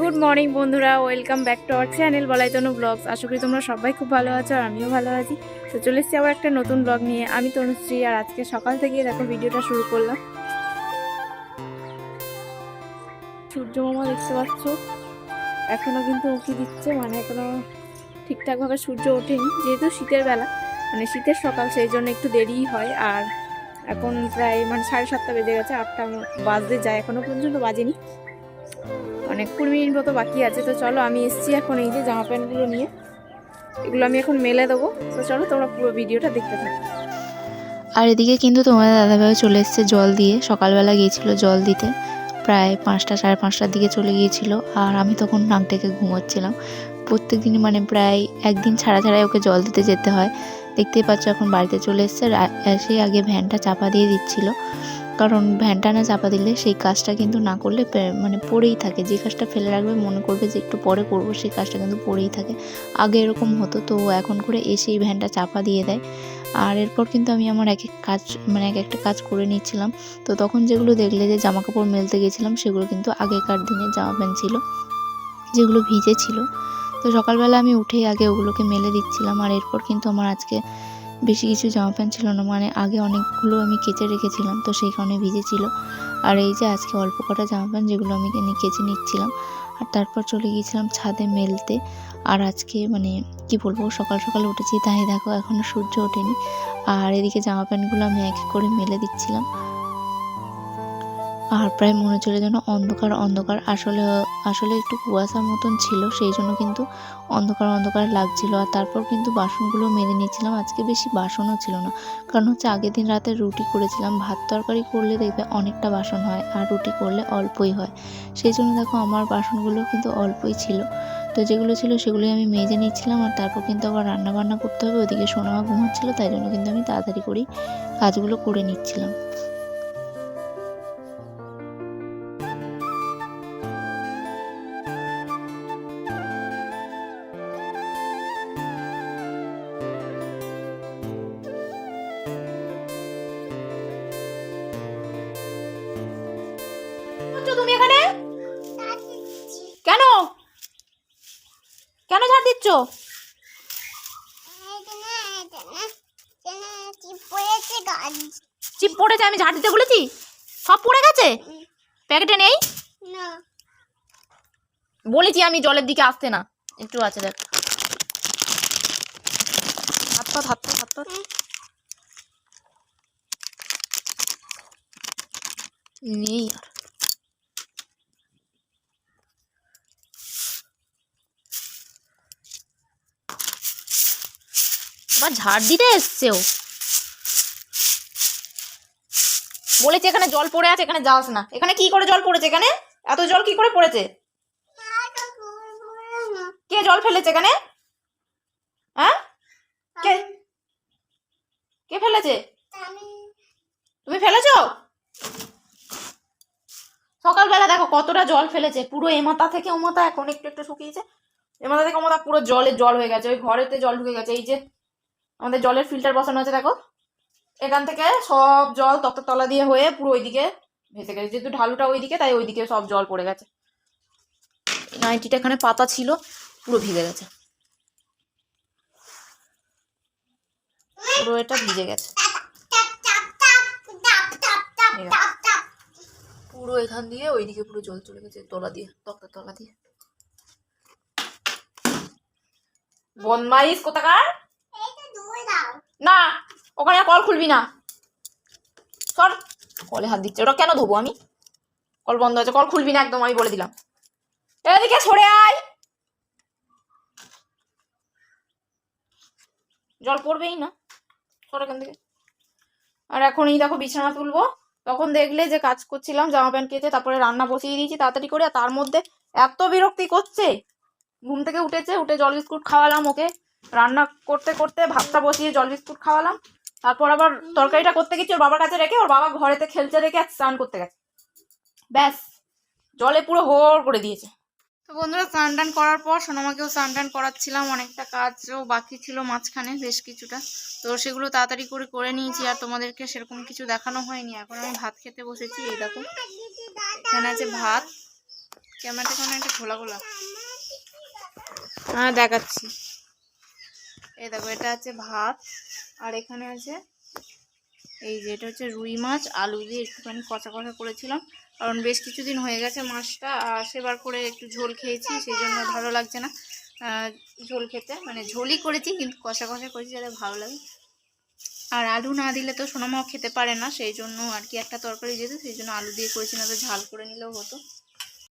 Good morning বন্ধুরা, welcome back to our channel বলাই তনু blogs. আশা করি তোমরা সবাই খুব ভালো আছো আর আমিও ভালো আছি। তো চলে এসেছি আবার একটা নতুন ব্লগ নিয়ে। আমি তনুশ্রী, আর আজকে সকাল থেকে দেখো ভিডিওটা শুরু করলাম। সূর্য মামা দেখতে পাচ্ছ এখনো কিন্তু উঁকি দিচ্ছে, মানে এখনো ঠিকঠাকভাবে সূর্য ওঠেনি, যেহেতু শীতের বেলা, মানে শীতের সকাল, সেই জন্য একটু দেরিই হয়। আর এখন প্রায় 7:30 বেজে গেছে, 8টা বাজতে যায়, এখনো পর্যন্ত বাজেনি, অনেক 20 মিনিট মতো বাকি আছে। তো চলো, আমি এসেছি এখন এই যে জামা প্যান্টগুলো নিয়ে, এগুলো আমি এখন মেলে দেবো। তো চলো তোমরা পুরো ভিডিওটা দেখতে থাকো। আর এদিকে কিন্তু তোমাদের দাদাভাই চলে এসেছে জল দিয়ে। সকালবেলা গিয়েছিল জল দিতে, প্রায় 5টা 5:30টার দিকে চলে গিয়েছিল। আর আমি তখন নাক ডেকে ঘুমোচ্ছিলাম। প্রত্যেক দিনই মানে প্রায় একদিন ছাড়া ছাড়াই ওকে জল দিতে যেতে হয়। দেখতেই পাচ্ছ এখন বাড়িতে চলে এসেছে। এসে আগে ভ্যানটা চাপা দিয়ে দিচ্ছিল, কারণ ভ্যানটা না চাপা দিলে সেই কাজটা কিন্তু না করলে মানে পড়েই থাকে। যে কাজটা ফেলে রাখবে, মনে করবে যে একটু পরে করবো, সেই কাজটা কিন্তু পড়েই থাকে। আগে এরকম হতো, তো এখন করে এসেই ভ্যানটা চাপা দিয়ে দেয়। আর এরপর কিন্তু আমি আমার এক একটা কাজ করে নিচ্ছিলাম। তো তখন যেগুলো দেখলে যে জামা কাপড় মেলতে গেছিলাম, সেগুলো কিন্তু আগেকার দিনের জামা প্যান্ট ছিল, যেগুলো ভিজে ছিল। তো সকালবেলা আমি উঠেই আগে ওগুলোকে মেলে দিচ্ছিলাম। আর এরপর কিন্তু আমার আজকে বেশি কিছু জামা প্যান্ট ছিল না, মানে আগে অনেকগুলো আমি কেচে রেখেছিলাম, তো সেই কারণে ভিজে ছিল। আর এই যে আজকে অল্প কটা জামা প্যান্ট, যেগুলো আমি কেচে নিচ্ছিলাম। আর তারপর চলে গিয়েছিলাম ছাদে মেলতে। আর আজকে মানে কি বলবো, সকাল সকাল উঠেছি, তাই দেখো এখনও সূর্য ওঠেনি। আর এদিকে জামা প্যান্টগুলো আমি এক এক করে মেলে দিচ্ছিলাম। আর প্রায় মনে হচ্ছিল যেন অন্ধকার অন্ধকার, আসলে একটু কুয়াশার মতন ছিল, সেই জন্য কিন্তু অন্ধকার অন্ধকার লাগছিল। আর তারপর কিন্তু বাসনগুলো মেজে নিচ্ছিলাম। আজকে বেশি বাসনও ছিল না, কারণ হচ্ছে আগের দিন রাতে রুটি করেছিলাম। ভাত তরকারি করলে দেখবে অনেকটা বাসন হয়, আর রুটি করলে অল্পই হয়। সেই জন্য দেখো আমার বাসনগুলো কিন্তু অল্পই ছিল। তো যেগুলো ছিল সেগুলোই আমি মেজে নিচ্ছিলাম। আর তারপর কিন্তু আবার রান্না বান্না করতে হবে, ওদিকে সোনামা ঘুমাচ্ছিল, তাই জন্য কিন্তু আমি তাড়াতাড়ি করেই কাজগুলো করে নিচ্ছিলাম। তুমি এখানে কেন কেন ঝাড় দিচ্ছ? চিপ পড়েছে, আমি ঝাড় দিতে বলেছি? সব পড়ে গেছে, প্যাকেটে নেই। বলেছি আমি জলের দিকে আসতে না, একটু আছে দেখ। হাত পা হাত পা হাত পা নেই। আর আবার ঝাড় দিতে এসছে ও। বলেছি এখানে জল পড়ে আছে, এখানে যাস না। এখানে কি করে জল পড়েছে? এখানে এত জল কি করে পড়েছে? কে জল ফেলেছে এখানে? হ্যাঁ, কে কে ফেলেছে? তুমি ফেলেছো? সকালবেলা দেখো কতটা জল ফেলেছে, পুরো এমাথা থেকে ওমাথা, এখন একটু একটু শুকিয়েছে। এমাথা থেকে ওমাথা পুরো জল হয়ে গেছে, ওই ঘরেতে জল ঢুকে গেছে। এই যে আমাদের জলের ফিল্টার বসানো আছে, দেখো এখান থেকে সব জল তলা দিয়ে হয়ে পুরো ওইদিকে ভেসে গেছে। যেহেতু ঢালুটা ওইদিকে, তাই ওইদিকে সব জল পড়ে গেছে। নাইটিটা এখানে পাতা ছিল, পুরো ভিজে গেছে, পুরো এটা ভিজে গেছে পুরো। এখান দিয়ে ওইদিকে পুরো জল চলে গেছে, তলা দিয়ে, তলা দিয়ে। বদমাইশ কোথাকার! না, ওখানে কল খুলবি না, সর। কলে হাত দিচ্ছে, ওটা কেন ধোবো আমি? কল বন্ধ আছে, কল খুলবি না একদম, আমি বলে দিলাম। এদিকে সরে আয়, জল পড়বেই না, সর এখান থেকে। আর এখন এই দেখো বিছানা তুলবো, তখন দেখলে যে কাজ করছিলাম, জামা প্যান্ট কেচে তারপরে রান্না বসিয়ে দিয়েছি তাড়াতাড়ি করে। আর তার মধ্যে এত বিরক্তি করছে। ঘুম থেকে উঠে জল বিস্কুট খাওয়ালাম ওকে, রান্না করতে করতে ভাতটা বসিয়ে জল বিস্কুট খাওয়ালাম। তারপর আবার তরকারিটা করতে গেছি ওর বাবার কাছে রেখে, ওর বাবা ঘরেতে খেলতে রেখে স্নান করতে গেছে। ব্যাস, জলে পুরো হোড় করে দিয়েছে। তো বন্ধুরা, স্নান টান করার পর সোনামাকেও স্নান টান করাচ্ছিলাম। অনেকটা কাজও বাকি ছিল মাঝখানে, বেশ কিছুটা, তো সেগুলো তাড়াতাড়ি করে নিয়েছি। আর তোমাদেরকে সেরকম কিছু দেখানো হয়নি। এখন আমি ভাত খেতে বসেছি। এই দেখো এখানে আছে ভাত, ক্যামেরাটা কেমন একটা খোলা খোলা। হ্যাঁ দেখাচ্ছি। এই দেখো এটা আছে ভাত, আর এখানে আছে এই যে এটা হচ্ছে রুই মাছ আলু দিয়ে একটুখানি কষা কষা করেছিলাম, কারণ বেশ কিছুদিন হয়ে গেছে মাছটা সেবার করে একটু ঝোল খেয়েছি, সেই জন্য ভালো লাগছে না ঝোল খেতে, মানে ঝোলই করেছি কিন্তু কষা কষা করেছি যাতে ভালো লাগে। আর আলু না দিলে তো সোনামাও খেতে পারে না, সেই জন্য আর কি একটা তরকারি যেহেতু সেই জন্য আলু দিয়ে করেছি, না তো ঝাল করে নিলেও হতো।